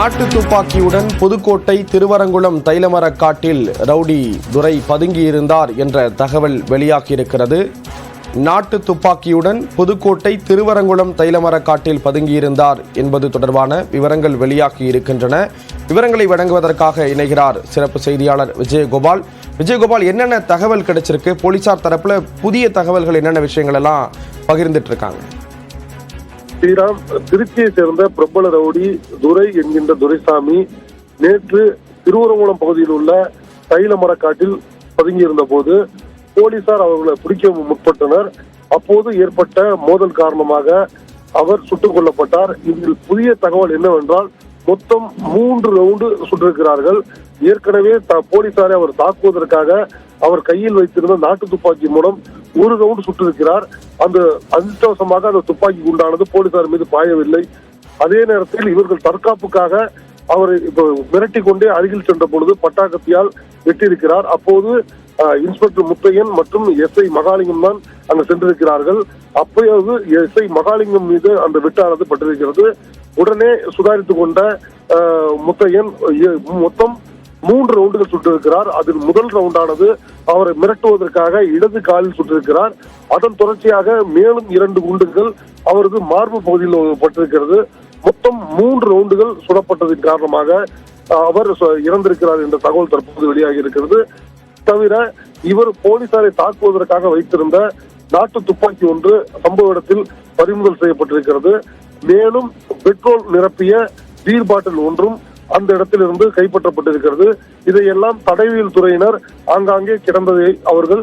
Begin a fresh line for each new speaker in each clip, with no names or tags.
நாட்டு துப்பாக்கியுடன் புதுக்கோட்டை திருவரங்குளம் தைலமரக்காட்டில் ரவுடி துரை பதுங்கியிருந்தார் என்ற தகவல் வெளியாகியிருக்கிறது. நாட்டு துப்பாக்கியுடன் புதுக்கோட்டை திருவரங்குளம் தைலமரக்காட்டில் பதுங்கியிருந்தார் என்பது தொடர்பான விவரங்கள் வெளியாகி இருக்கின்றன. விவரங்களை வழங்குவதற்காக இணைகிறார் சிறப்பு செய்தியாளர் விஜயகோபால். விஜயகோபால், என்னென்ன தகவல் கிடைச்சிருக்கு? போலீசார் தரப்புல புதிய தகவல்கள் என்னென்ன விஷயங்கள் எல்லாம் பகிர்ந்துட்டு இருக்காங்க?
ஸ்ரீராம், திருச்சியை சேர்ந்த பிரபல ரவுடி துரை என்கின்ற துரைசாமி நேற்று திருவரங்குளம் பகுதியில் உள்ள தைலமரக்காட்டில் பதுங்கியிருந்த போது போலீசார் அவர்களை பிடிக்க முற்பட்டனர். அப்போது ஏற்பட்ட மோதல் காரணமாக அவர் சுட்டுக் கொல்லப்பட்டார். இதில் புதிய தகவல் என்னவென்றால், மொத்தம் 3 ரவுண்டு சுட்டிருக்கிறார்கள். ஏற்கனவே போலீசாரை அவர் தாக்குவதற்காக அவர் கையில் வைத்திருந்த நாட்டு துப்பாக்கி மூலம் 1 ரவுண்டு சுட்டிருக்கிறார். அந்த அதிர்ஷ்டவசமாக அந்த துப்பாக்கி குண்டானது போலீசார் மீது பாயவில்லை. அதே நேரத்தில் இவர்கள் தற்காப்புக்காக அவரை மிரட்டி கொண்டே அருகில் சென்ற பொழுது பட்டாக்கத்தியால் வெட்டியிருக்கிறார். அப்போது இன்ஸ்பெக்டர் முத்தையன் மற்றும் எஸ்ஐ மகாலிங்கம் தான் அங்கு சென்றிருக்கிறார்கள். அப்போது எஸ்ஐ மகாலிங்கம் மீது அந்த வெட்டானது பட்டிருக்கிறது. உடனே சுதாரித்துக் கொண்ட முத்தையன் மொத்தம் 3 ரவுண்டுகள் சுட்டிருக்கிறார். அதில் முதல் ரவுண்டானது அவரை மிரட்டுவதற்காக இடது காலில் சுட்டிருக்கிறார். அதன் தொடர்ச்சியாக மேலும் 2 குண்டுகள் அவரது மார்பு பகுதியில் பட்டிருக்கிறது. மொத்தம் 3 ரவுண்டுகள் சுடப்பட்டதன் காரணமாக அவர் இறந்திருக்கிறார் என்ற தகவல் தற்போது வெளியாகி இருக்கிறது. தவிர இவர் போலீசாரை தாக்குவதற்காக வைத்திருந்த நாட்டு துப்பாக்கி ஒன்று சம்பவ இடத்தில் பறிமுதல் செய்யப்பட்டிருக்கிறது. மேலும் பெட்ரோல் நிரப்பிய பீர் பாட்டில் ஒன்றும் அந்த இடத்திலிருந்து கைப்பற்றப்பட்டிருக்கிறது. இதையெல்லாம் தடயவியல் துறையினர் ஆங்காங்கே கிடந்ததை அவர்கள்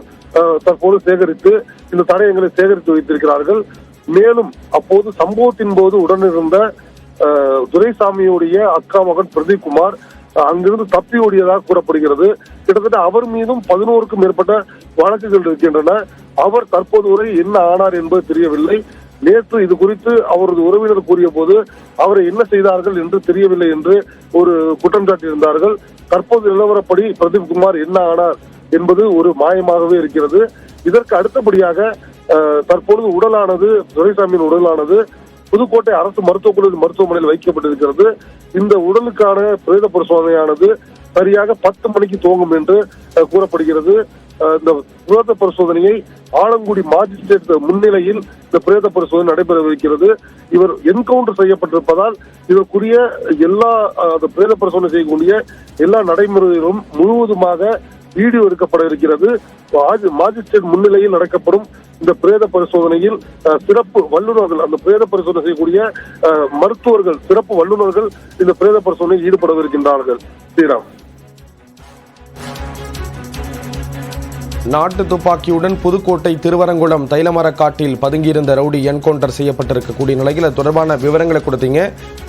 தற்போது சேகரித்து இந்த தடயங்களை சேகரித்து வைத்திருக்கிறார்கள். மேலும் அப்போது சம்பவத்தின் போது உடனிருந்த துரைசாமியுடைய அக்கா மகன் பிரதீப் குமார் அங்கிருந்து தப்பி ஓடியதாக கூறப்படுகிறது. கிட்டத்தட்ட அவர் மீதும் 11க்கும் மேற்பட்ட வழக்குகள் இருக்கின்றன. அவர் தற்போது வரை என்ன ஆனார் என்பது தெரியவில்லை. நேற்று இது குறித்து அவரது உறவினர் கூறிய போது அவரை என்ன செய்தார்கள் என்று தெரியவில்லை என்று ஒரு குற்றம் சாட்டியிருந்தார்கள். தற்போது நிலவரப்படி பிரதீப் குமார் என்ன ஆனார் என்பது ஒரு மாயமாகவே இருக்கிறது. இதற்கு அடுத்தபடியாக தற்பொழுது உடலானது துரைசாமியின் உடலானது புதுக்கோட்டை அரசு மருத்துவக் கல்லூரி மருத்துவமனையில் வைக்கப்பட்டிருக்கிறது. இந்த உடலுக்கான பிரேத பரிசோதனையானது சரியாக 10 மணிக்கு துவங்கும் என்று கூறப்படுகிறது. இந்த பிரேத பரிசோதனையை ஆலங்குடி மாஜிஸ்ட்ரேட் முன்னிலையில் இந்த பிரேத பரிசோதனை நடைபெறவிருக்கிறது. இவர் என்கவுண்டர் செய்யப்பட்டிருப்பதால் இதற்குரிய எல்லா பிரேத பரிசோதனை செய்யக்கூடிய எல்லா நடைமுறைகளும் முழுவதுமாக வீடியோ எடுக்கப்பட இருக்கிறது. மாஜிஸ்ட்ரேட் முன்னிலையில் நடக்கப்படும் இந்த பிரேத பரிசோதனையில் சிறப்பு வல்லுநர்கள், அந்த பிரேத பரிசோதனை செய்யக்கூடிய மருத்துவர்கள், சிறப்பு வல்லுநர்கள் இந்த பிரேத பரிசோதனையில் ஈடுபடவிருக்கின்றார்கள். ஸ்ரீராம்,
நாட்டு துப்பாக்கியுடன் புதுக்கோட்டை திருவரங்குளம் தைலமரக்காட்டில் பதுங்கியிருந்த ரவுடி என்கவுண்டர் செய்யப்பட்டிருக்கக்கூடிய நிலையில் தொடர்பான விவரங்களை கொடுத்தீங்க.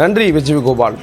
நன்றி விஜயகோபால்.